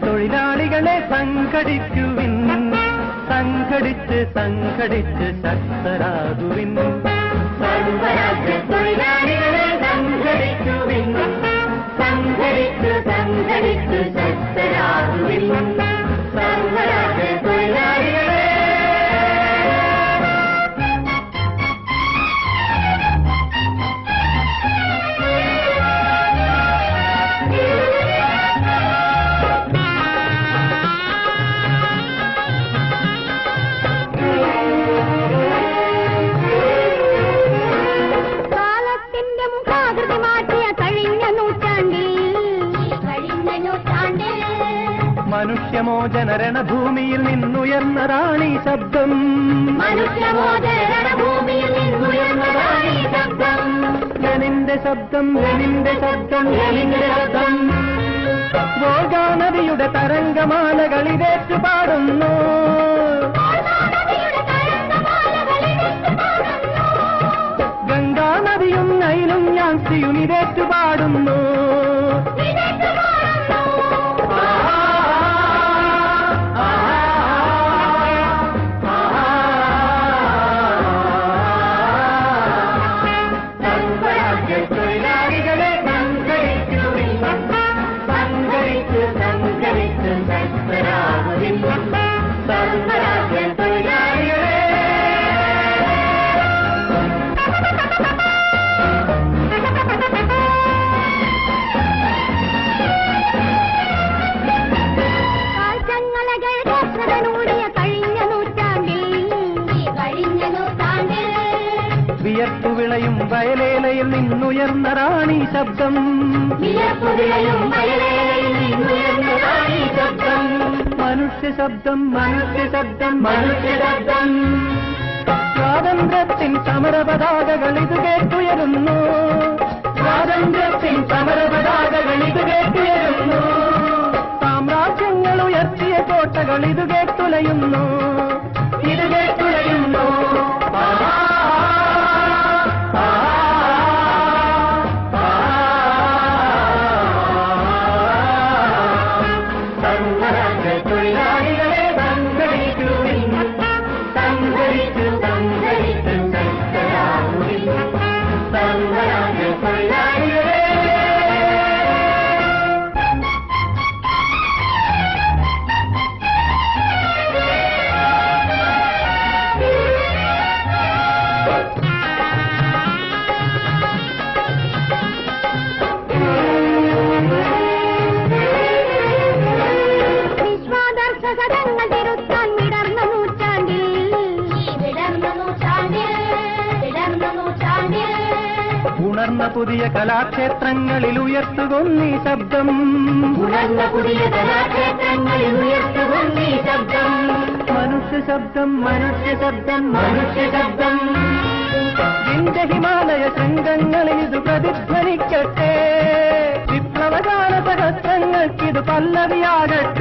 തൊഴിലാളികളെ സംഘടിക്കുവിൻ, സംഘടിച്ച് സംഘടിച്ച് ശക്തരാകുവിൻ. സർവരാജ്യ തൊഴിലാളികളെ സംഘടിക്കുവിൻ, സംഘടിച്ച് സംഘടിച്ച് ശക്തരാകുവിൻ. സർവരാജ്യ തൊഴിലാളികളെ മനുഷ്യമോചന രണഭൂമിയിൽ നിന്നുയർന്നതാണീ ശബ്ദം, മനുഷ്യമോചന രണഭൂമിയിൽ നിന്നുയർന്നതാണീ ശബ്ദം. ലെനിന്റെ ശബ്ദം, ലെനിന്റെ ശബ്ദം, ലെനിന്റെ ശബ്ദം. വോൾഗാ നദിയുടെ തരംഗമാലകൾ ഇതേറ്റു പാടുന്നു, ഗംഗാ നദിയും നൈലും യാൻസിയും ഇതേറ്റു പാടുന്നു. വിയർപ്പുവിളയും വയലേലയിൽ നിന്നുയർന്നതാണീ ശബ്ദം, വിയർപ്പുവിളയും വയലേലയിൽ നിന്നുയർന്നതാണീ ശബ്ദം. മനുഷ്യ ശബ്ദം, മനുഷ്യ ശബ്ദം, മനുഷ്യ ശബ്ദം. സ്വാതന്ത്ര്യത്തിൻ സമരപതാകകൾ ഇത് കേട്ടുയരുന്നു, സ്വാതന്ത്ര്യത്തിൻ സമരപതാകകൾ ഇത് കേട്ടുയരുന്നു. സാമ്രാജ്യങ്ങൾ ഉയർത്തിയ കോട്ടകൾ ഇത് കേട്ടുലയുന്നു, ഇത് കേട്ടുലയുന്നു. തൊഴിലാളികളെ സംഘടിക്കുവിൻ, സംഘടിച്ചു സംഘടിച്ചു ശക്തരാകുവിൻ. സർവരാജ്യ തൊഴിലാളികളെ ഉണർന്ന പുതിയ കലാക്ഷേത്രങ്ങളിൽ ഉയർത്തുകൊന്നീ ശബ്ദം, ഉണർന്ന പുതിയ കലാക്ഷേത്രങ്ങളിൽ ഉയർത്തുകൊന്നീ ശബ്ദം. മനുഷ്യ ശബ്ദം, മനുഷ്യ ശബ്ദം, മനുഷ്യ ശബ്ദം. വിന്ധ്യ ഹിമാലയ ശൃംഗങ്ങളിൽ ഇത് പ്രതിധ്വനിക്കട്ടെ, വിപ്ലവഗാന സഹസ്രങ്ങൾക്കിത് പല്ലവിയാകട്ടെ.